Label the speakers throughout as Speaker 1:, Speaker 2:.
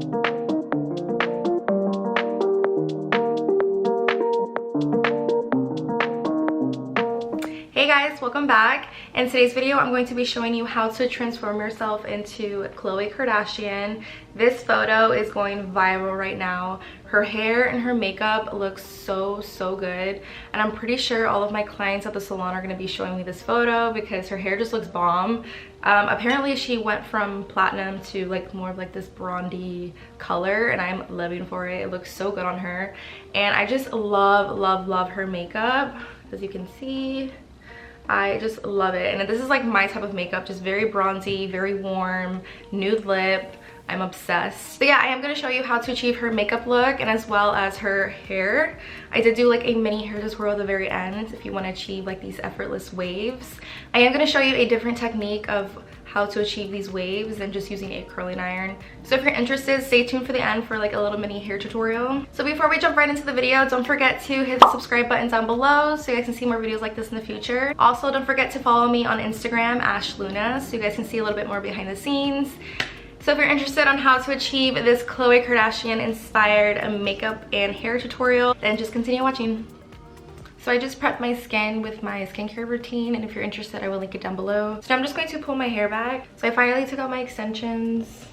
Speaker 1: Hey guys, welcome back. In today's video, I'm going to be showing you how to transform yourself into Khloe Kardashian. This photo is going viral right now. Her hair and her makeup looks so good, and I'm pretty sure all of my clients at the salon are going to be showing me this photo because her hair just looks bomb. Apparently she went from platinum to like more of like this bronzy color, and I'm living for it. It looks so good on her, and I just love her makeup. As you can see, I just love it. And this is like my type of makeup, just very bronzy, very warm, nude lip. I'm obsessed. But yeah, I am going to show you how to achieve her makeup look and as well as her hair. I did do like a mini hair tutorial at the very end if you want to achieve like these effortless waves. I am going to show you a different technique of how to achieve these waves than just using a curling iron. So if you're interested, stay tuned for the end for like a little mini hair tutorial. So before we jump right into the video, don't forget to hit the subscribe button down below so you guys can see more videos like this in the future. Also, don't forget to follow me on Instagram, @ashluna, so you guys can see a little bit more behind the scenes. So if you're interested on how to achieve this Khloe Kardashian inspired makeup and hair tutorial, then just continue watching. So I just prepped my skin with my skincare routine, and if you're interested, I will link it down below. So I'm just going to pull my hair back. So I finally took out my extensions,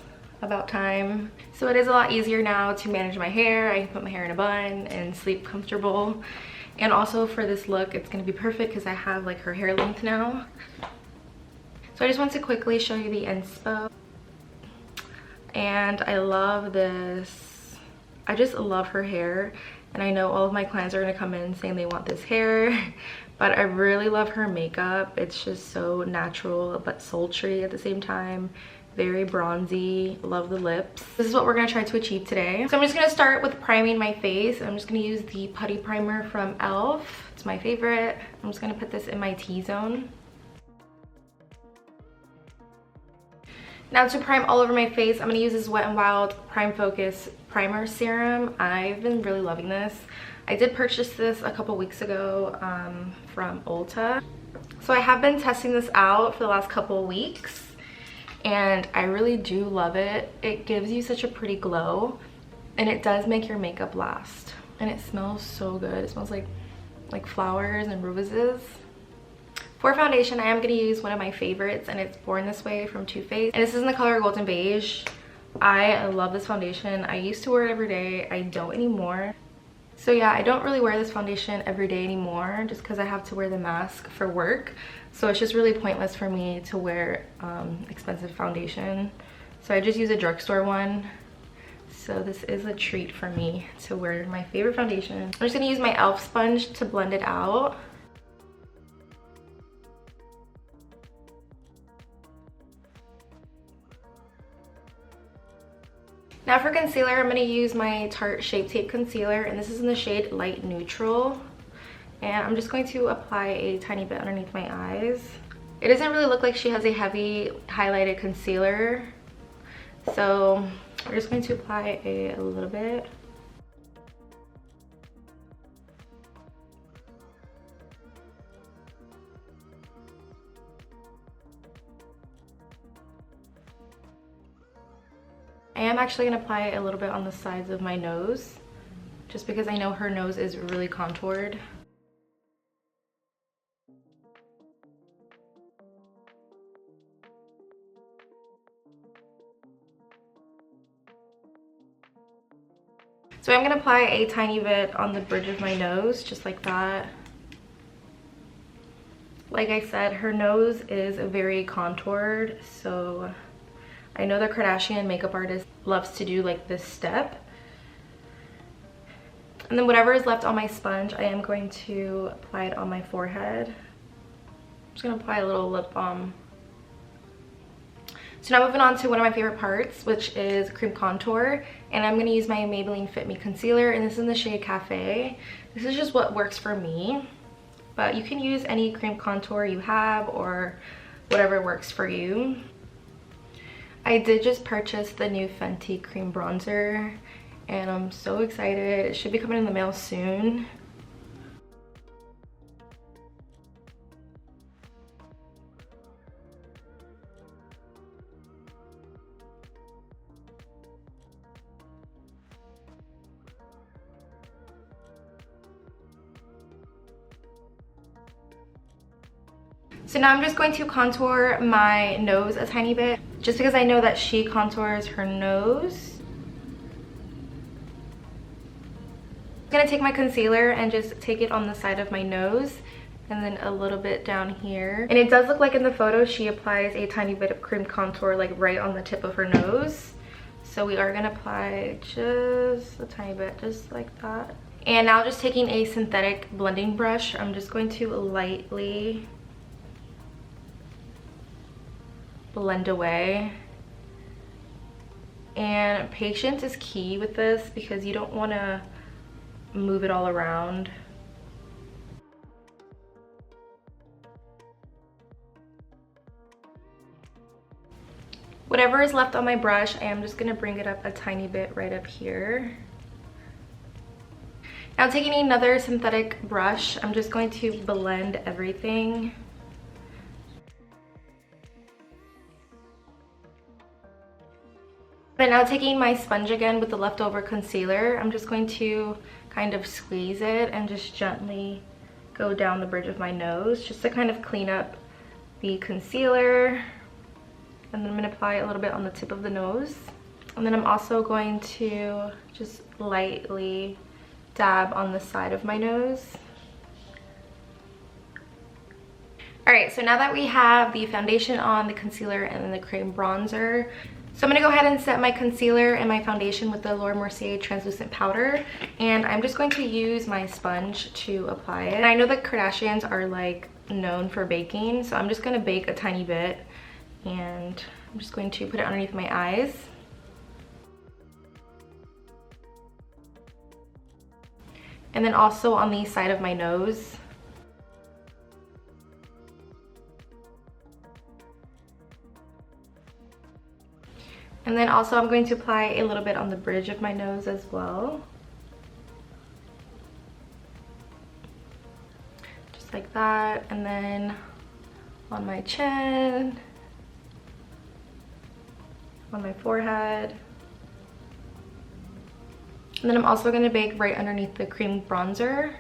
Speaker 1: about time. So it is a lot easier now to manage my hair. I can put my hair in a bun and sleep comfortable. And also for this look, it's gonna be perfect because I have like her hair length now. So I just want to quickly show you the inspo. And I love this. I just love her hair. And I know all of my clients are gonna come in saying they want this hair, but I really love her makeup. It's just so natural but sultry at the same time. Very bronzy. Love the lips. This is what we're gonna try to achieve today. So I'm just gonna start with priming my face. I'm just gonna use the putty primer from e.l.f. It's my favorite. I'm just gonna put this in my T-zone. Now to prime all over my face, I'm going to use this Wet n Wild Prime Focus Primer Serum. I've been really loving this. I did purchase this a couple weeks ago from Ulta. So I have been testing this out for the last couple weeks, and I really do love it. It gives you such a pretty glow, and it does make your makeup last. And it smells so good. It smells like flowers and roses. For foundation, I am going to use one of my favorites, and it's Born This Way from Too Faced. And this is in the color Golden Beige. I love this foundation. I used to wear it every day. I don't anymore. So yeah, I don't really wear this foundation every day anymore just because I have to wear the mask for work. So it's just really pointless for me to wear expensive foundation. So I just use a drugstore one. So this is a treat for me to wear my favorite foundation. I'm just going to use my e.l.f. sponge to blend it out. Now for concealer, I'm going to use my Tarte Shape Tape Concealer, and this is in the shade Light Neutral. And I'm just going to apply a tiny bit underneath my eyes. It doesn't really look like she has a heavy highlighted concealer, so we're just going to apply a little bit. I am actually going to apply it a little bit on the sides of my nose, just because I know her nose is really contoured. So I'm going to apply a tiny bit on the bridge of my nose, just like that. Like I said, her nose is very contoured, so I know the Kardashian makeup artist loves to do like this step. And then whatever is left on my sponge, I am going to apply it on my forehead. I'm just going to apply a little lip balm. So now moving on to one of my favorite parts, which is cream contour. And I'm going to use my Maybelline Fit Me concealer, and this is in the shade Cafe. This is just what works for me, but you can use any cream contour you have or whatever works for you. I did just purchase the new Fenty cream bronzer, and I'm so excited. It should be coming in the mail soon. So now I'm just going to contour my nose a tiny bit, just because I know that she contours her nose. I'm gonna take my concealer and just take it on the side of my nose and then a little bit down here. And it does look like in the photo she applies a tiny bit of cream contour like right on the tip of her nose. So we are gonna apply just a tiny bit, just like that. And now just taking a synthetic blending brush, I'm just going to lightly blend away. And patience is key with this because you don't want to move it all around. Whatever is left on my brush, I am just going to bring it up a tiny bit right up here. Now taking another synthetic brush, I'm just going to blend everything. But now taking my sponge again with the leftover concealer, I'm just going to kind of squeeze it and just gently go down the bridge of my nose just to kind of clean up the concealer. And then I'm going to apply a little bit on the tip of the nose. And then I'm also going to just lightly dab on the side of my nose. Alright, so now that we have the foundation on, the concealer, and then the cream bronzer, so I'm going to go ahead and set my concealer and my foundation with the Mercier translucent powder, and I'm just going to use my sponge to apply it. And I know the Kardashians are like known for baking, so I'm just going to bake a tiny bit, and I'm just going to put it underneath my eyes. And then also on the side of my nose. And then also I'm going to apply a little bit on the bridge of my nose as well. Just like that. And then on my chin, on my forehead. And then I'm also going to bake right underneath the cream bronzer.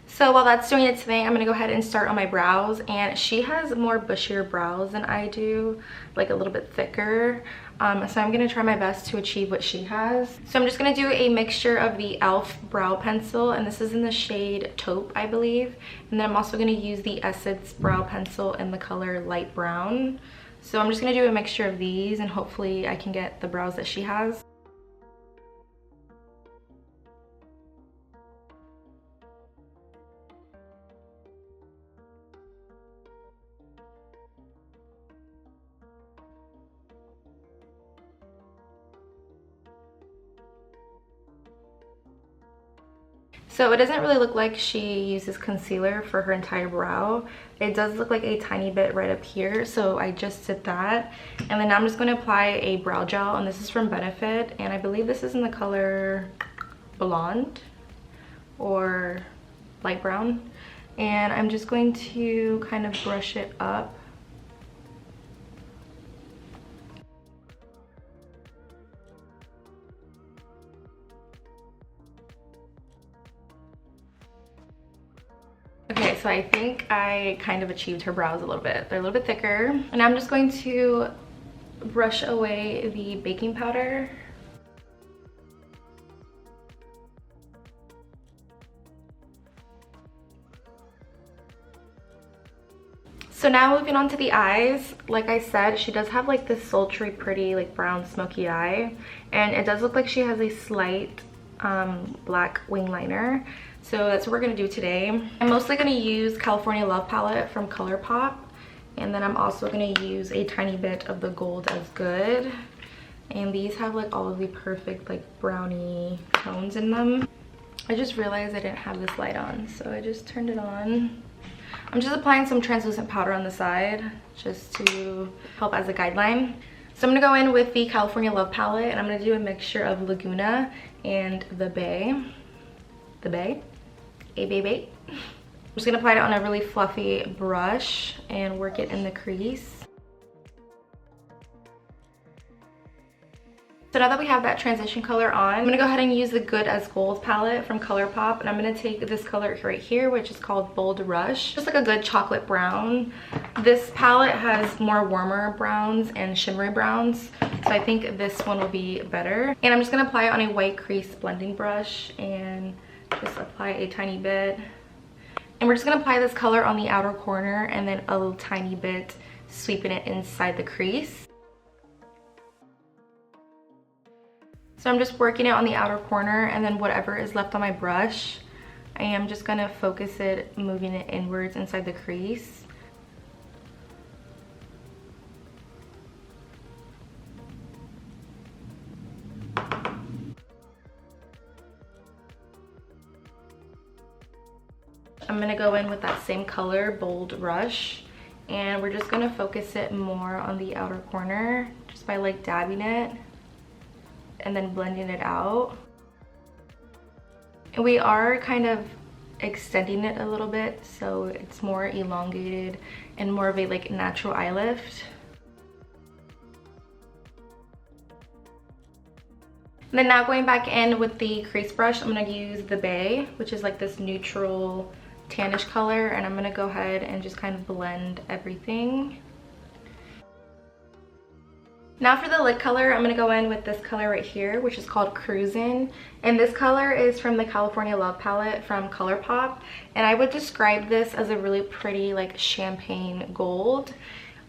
Speaker 1: So while that's doing its thing, I'm going to go ahead and start on my brows. And she has more bushier brows than I do, like a little bit thicker. So I'm going to try my best to achieve what she has. So I'm just going to do a mixture of the e.l.f. brow pencil, and this is in the shade Taupe, I believe. And then I'm also going to use the Essence brow pencil in the color light brown. So I'm just going to do a mixture of these, and hopefully I can get the brows that she has. So it doesn't really look like she uses concealer for her entire brow. It does look like a tiny bit right up here, so I just did that. And then now I'm just going to apply a brow gel, and this is from Benefit, and I believe this is in the color Blonde or light brown. And I'm just going to kind of brush it up. Okay, so I think I kind of achieved her brows a little bit. They're a little bit thicker. And I'm just going to brush away the baking powder. So now moving on to the eyes. Like I said, she does have like this sultry, pretty, like brown, smoky eye. And it does look like she has a slight black wing liner. So that's what we're going to do today. I'm mostly going to use California Love palette from ColourPop. And then I'm also going to use a tiny bit of the Gold as Good. And these have like all of the perfect like brownie tones in them. I just realized I didn't have this light on, so I just turned it on. I'm just applying some translucent powder on the side just to help as a guideline. So I'm going to go in with the California Love palette, and I'm going to do a mixture of Laguna and the Bay. The Bay? A Bay. I'm just going to apply it on a really fluffy brush and work it in the crease. So now that we have that transition color on, I'm going to go ahead and use the Good as Gold palette from ColourPop. And I'm going to take this color right here, which is called Bold Rush. Just like a good chocolate brown. This palette has more warmer browns and shimmery browns. So I think this one will be better. And I'm just going to apply it on a white crease blending brush and just apply a tiny bit. And we're just going to apply this color on the outer corner and then a little tiny bit sweeping it inside the crease. So I'm just working it on the outer corner, and then whatever is left on my brush, I am just gonna focus it, moving it inwards inside the crease. I'm gonna go in with that same color, Bold Rush, and we're just gonna focus it more on the outer corner just by like dabbing it and then blending it out. And we are kind of extending it a little bit so it's more elongated and more of a like natural eye lift. And then now going back in with the crease brush, I'm gonna use the Beige, which is like this neutral tannish color, and I'm gonna go ahead and just kind of blend everything. Now for the lid color, I'm going to go in with this color right here, which is called Cruisin'. And this color is from the California Love palette from ColourPop. And I would describe this as a really pretty like champagne gold.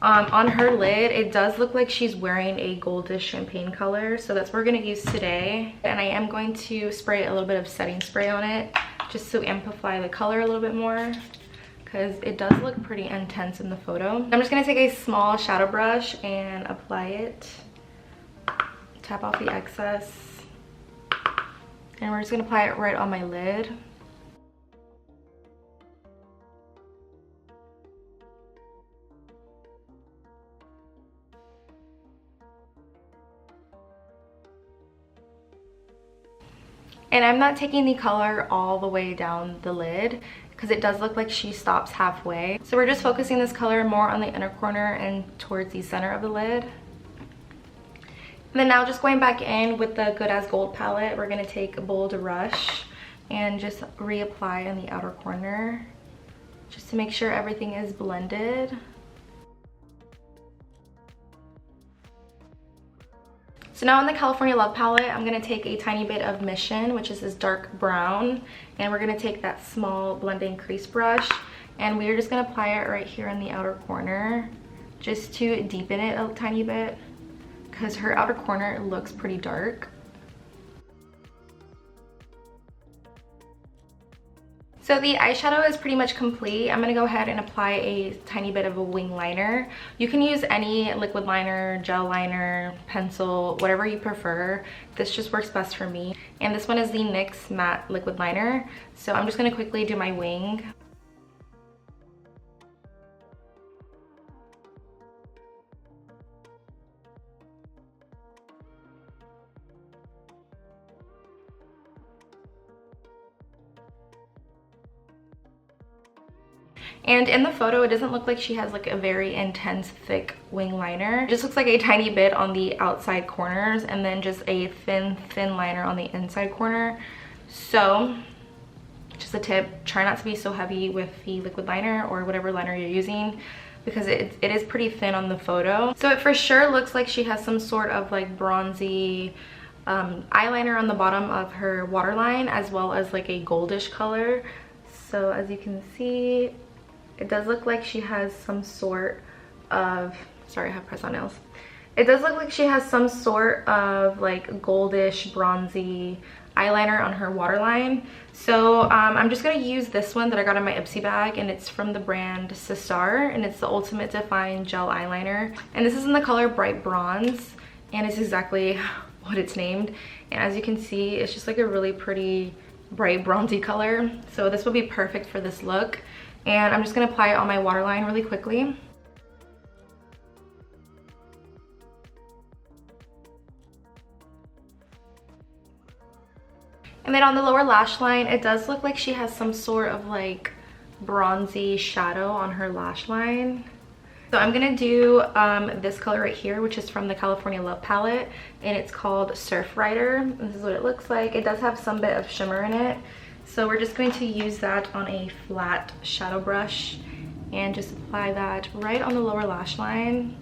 Speaker 1: On her lid, it does look like she's wearing a goldish champagne color. So that's what we're going to use today. And I am going to spray a little bit of setting spray on it just to amplify the color a little bit more, because it does look pretty intense in the photo. I'm just gonna take a small shadow brush and apply it. Tap off the excess. And we're just gonna apply it right on my lid. And I'm not taking the color all the way down the lid, because it does look like she stops halfway. So we're just focusing this color more on the inner corner and towards the center of the lid. And then now just going back in with the Good as Gold palette, we're gonna take Bold Rush and just reapply on the outer corner just to make sure everything is blended. So now in the California Love palette, I'm going to take a tiny bit of Mission, which is this dark brown, and we're going to take that small blending crease brush, and we're just going to apply it right here in the outer corner just to deepen it a tiny bit, because her outer corner looks pretty dark. So the eyeshadow is pretty much complete. I'm gonna go ahead and apply a tiny bit of a wing liner. You can use any liquid liner, gel liner, pencil, whatever you prefer. This just works best for me. And this one is the NYX matte liquid liner. So I'm just gonna quickly do my wing. And in the photo, it doesn't look like she has like a very intense thick wing liner. It just looks like a tiny bit on the outside corners and then just a thin liner on the inside corner. So just a tip, try not to be so heavy with the liquid liner or whatever liner you're using, because it is pretty thin on the photo. So it for sure looks like she has some sort of like bronzy eyeliner on the bottom of her waterline, as well as like a goldish color. So as you can see, it does look like she has some sort of, sorry, I have press on nails. It does look like she has some sort of like goldish, bronzy eyeliner on her waterline. So I'm just gonna use this one that I got in my Ipsy bag, and it's from the brand Sistar, and it's the Ultimate Define Gel Eyeliner. And this is in the color Bright Bronze, and it's exactly what it's named. And as you can see, it's just like a really pretty bright bronzy color. So this will be perfect for this look. And I'm just gonna apply it on my waterline really quickly. And then on the lower lash line, it does look like she has some sort of like bronzy shadow on her lash line. So I'm gonna do this color right here, which is from the California Love palette, and it's called Surf Rider. This is what it looks like. It does have some bit of shimmer in it. So we're just going to use that on a flat shadow brush and just apply that right on the lower lash line.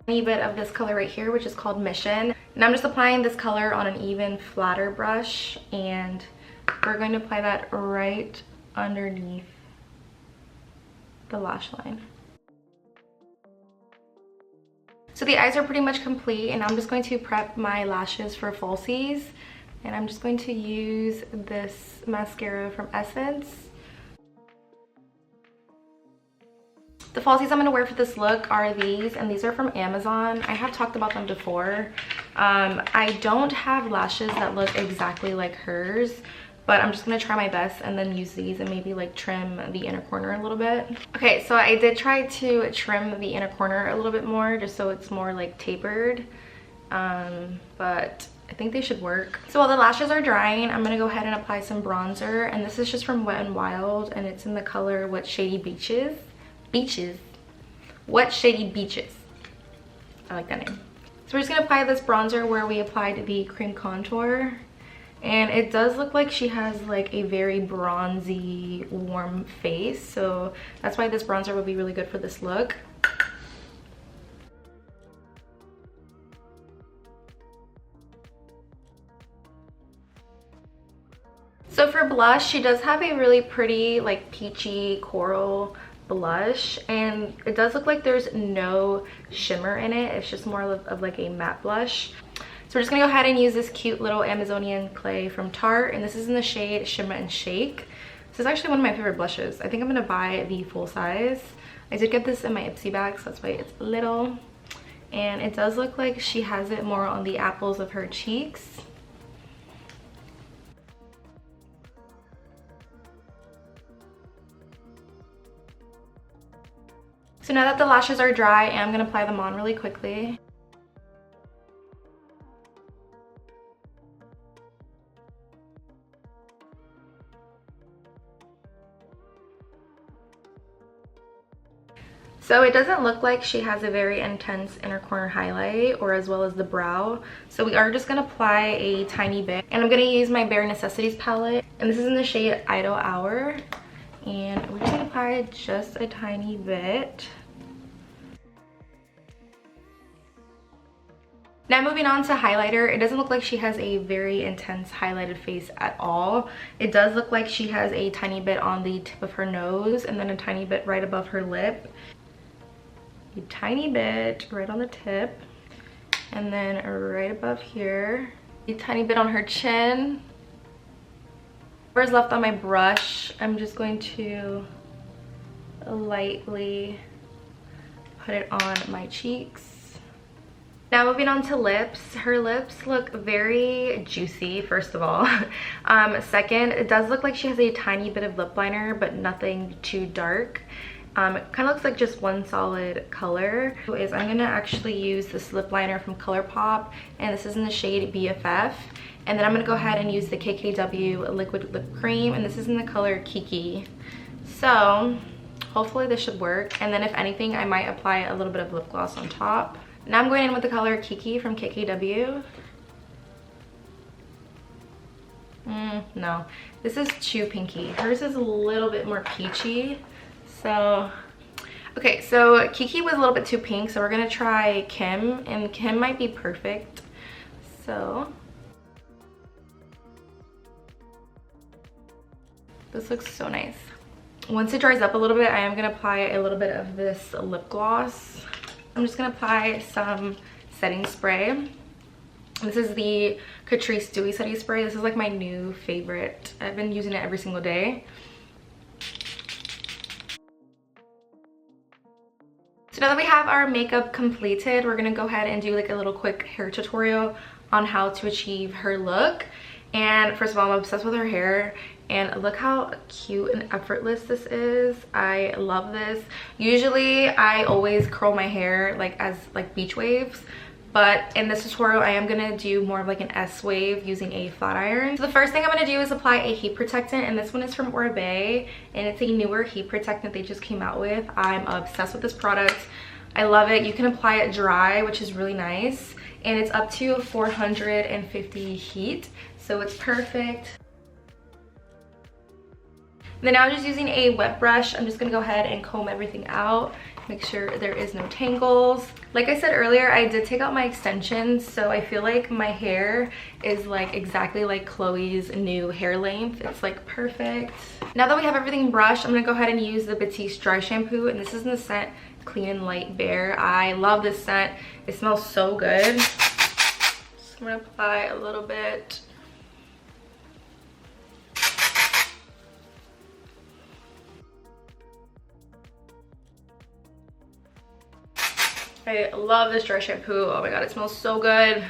Speaker 1: A bit of this color right here, which is called Mission. And I'm just applying this color on an even flatter brush, and we're going to apply that right underneath the lash line. So the eyes are pretty much complete, and I'm just going to prep my lashes for falsies. And I'm just going to use this mascara from Essence. The falsies I'm going to wear for this look are these, and these are from Amazon. I have talked about them before. I don't have lashes that look exactly like hers, but I'm just gonna try my best and then use these and maybe like trim the inner corner a little bit. Okay, so I did try to trim the inner corner a little bit more just so it's more like tapered, but I think they should work. So while the lashes are drying, I'm gonna go ahead and apply some bronzer, and this is just from Wet n Wild, and it's in the color What Shady Beaches. What Shady Beaches. I like that name. So we're just gonna apply this bronzer where we applied the cream contour. And it does look like she has like a very bronzy, warm face. So that's why this bronzer would be really good for this look. So for blush, she does have a really pretty like peachy coral blush, and it does look like there's no shimmer in it. It's just more of like a matte blush. So we're just gonna go ahead and use this cute little Amazonian clay from Tarte, and this is in the shade Shimma Shake. This is actually one of my favorite blushes. I think I'm gonna buy the full size. I did get this in my Ipsy bag, so that's why it's little. And it does look like she has it more on the apples of her cheeks. So now that the lashes are dry, I'm gonna apply them on really quickly. So it doesn't look like she has a very intense inner corner highlight, or as well as the brow. So we are just gonna apply a tiny bit, and I'm gonna use my Bare Necessities palette, and this is in the shade Idle Hour, and we're just gonna apply just a tiny bit. Now moving on to highlighter, it doesn't look like she has a very intense highlighted face at all. It does look like she has a tiny bit on the tip of her nose, and then a tiny bit right above her lip. A tiny bit right on the tip, and then right above here. A tiny bit on her chin. Whatever's left on my brush, I'm just going to lightly put it on my cheeks. Now moving on to lips. Her lips look very juicy, first of all. Second, it does look like she has a tiny bit of lip liner, but nothing too dark. It kind of looks like just one solid color. I'm gonna actually use this lip liner from ColourPop, and this is in the shade BFF. And then I'm gonna go ahead and use the KKW liquid lip cream, and this is in the color Kiki. So hopefully this should work. And then if anything, I might apply a little bit of lip gloss on top. Now I'm going in with the color Kiki from KKW. No, this is too pinky. Hers is a little bit more peachy. So, okay, so Kiki was a little bit too pink, so we're gonna try Kim, and Kim might be perfect. So, this looks so nice. Once it dries up a little bit, I am gonna apply a little bit of this lip gloss. I'm just gonna apply some setting spray. This is the Catrice Dewy Setting Spray. This is like my new favorite. I've been using it every single day. So now that we have our makeup completed, we're gonna go ahead and do like a little quick hair tutorial on how to achieve her look. And first of all, I'm obsessed with her hair, and look how cute and effortless this is. I love this. Usually I always curl my hair like as beach waves, but in this tutorial I am gonna do more of like an S wave using a flat iron. So the first thing I'm gonna do is apply a heat protectant, and this one is from Oribe, and it's a newer heat protectant they just came out with. I'm obsessed with this product. I love it. You can apply it dry, which is really nice, and it's up to 450 heat, so it's perfect. Then now I'm just using a wet brush. I'm just gonna go ahead and comb everything out, make sure there is no tangles. Like I said earlier, I did take out my extensions, so I feel like my hair is like exactly like Khloe's new hair length. It's like perfect. Now that we have everything brushed, I'm gonna go ahead and use the Batiste dry shampoo, and this is in the scent Clean and Light Bare. I love this scent. It smells so good. So I'm gonna apply a little bit. I love this dry shampoo. Oh my god, it smells so good.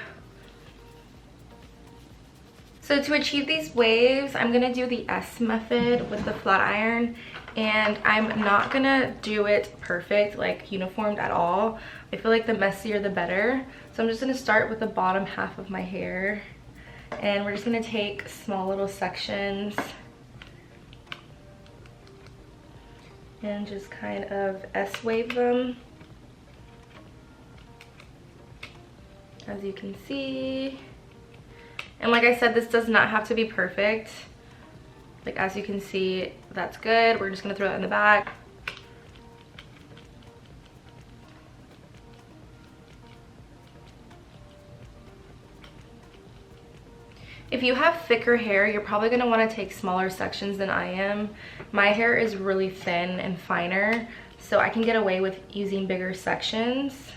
Speaker 1: So to achieve these waves, I'm gonna do the S method with the flat iron, and I'm not gonna do it perfect, like uniformed at all. I feel like the messier the better. So I'm just gonna start with the bottom half of my hair, and we're just gonna take small little sections and just kind of S wave them. As you can see, and like I said, this does not have to be perfect. Like as you can see, that's good. We're just gonna throw that in the back. If you have thicker hair, you're probably gonna wanna take smaller sections than I am. My hair is really thin and finer, so I can get away with using bigger sections.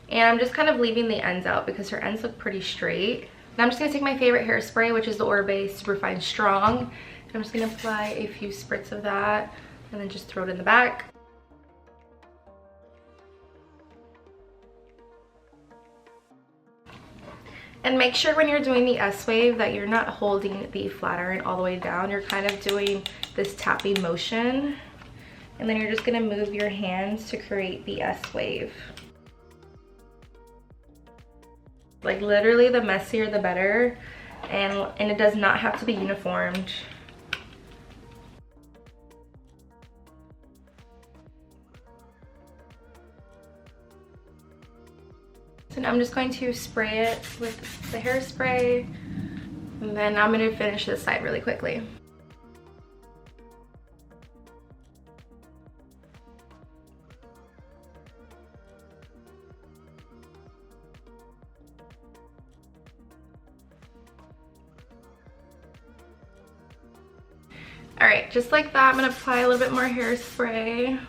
Speaker 1: And I'm just kind of leaving the ends out because her ends look pretty straight. Now I'm just gonna take my favorite hairspray, which is the Oribe Superfine Strong. And I'm just gonna apply a few spritz of that and then just throw it in the back. And make sure when you're doing the S wave that you're not holding the flat iron all the way down. You're kind of doing this tapping motion. And then you're just gonna move your hands to create the S wave. Like literally the messier the better, and it does not have to be uniformed. So now I'm just going to spray it with the hairspray, and then I'm going to finish this side really quickly. All right, just like that, I'm gonna apply a little bit more hairspray.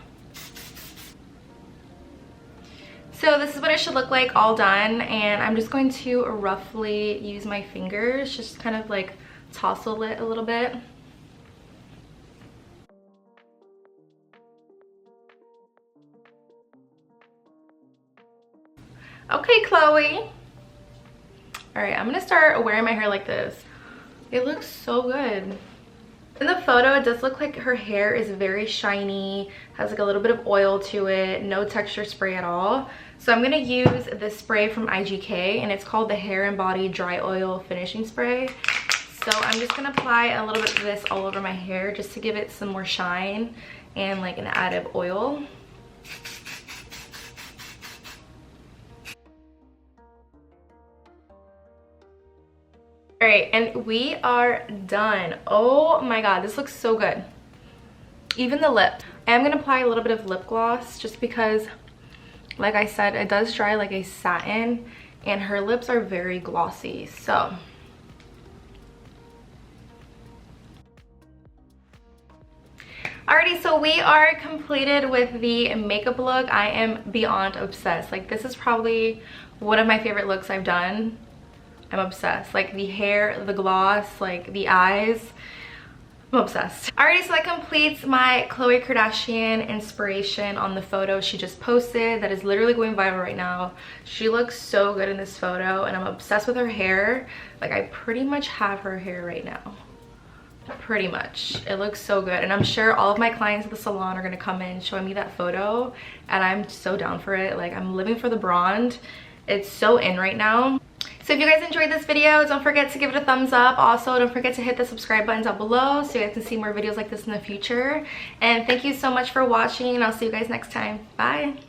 Speaker 1: So this is what it should look like all done, and I'm just going to roughly use my fingers, just kind of like tousle it a little bit. Okay, Khloe. All right, I'm gonna start wearing my hair like this. It looks so good. In the photo, it does look like her hair is very shiny, has like a little bit of oil to it, no texture spray at all. So I'm gonna use this spray from IGK, and it's called the Hair and Body Dry Oil Finishing Spray. So I'm just gonna apply a little bit of this all over my hair just to give it some more shine and like an added oil. All right, and we are done. Oh my god, this looks so good. Even the lip. I am gonna apply a little bit of lip gloss just because, like I said, it does dry like a satin, and her lips are very glossy. So alrighty, so we are completed with the makeup look. I am beyond obsessed. Like, this is probably one of my favorite looks I've done. I'm obsessed. Like the hair, the gloss, like the eyes. I'm obsessed. Alrighty, so that completes my Khloe Kardashian inspiration on the photo she just posted. That is literally going viral right now. She looks so good in this photo, and I'm obsessed with her hair. Like, I pretty much have her hair right now. pretty much. It looks so good, and I'm sure all of my clients at the salon are gonna come in showing me that photo, and I'm so down for it. Like, I'm living for the blonde. It's so in right now. So if you guys enjoyed this video, don't forget to give it a thumbs up. Also, don't forget to hit the subscribe button down below so you guys can see more videos like this in the future. And thank you so much for watching, and I'll see you guys next time. Bye.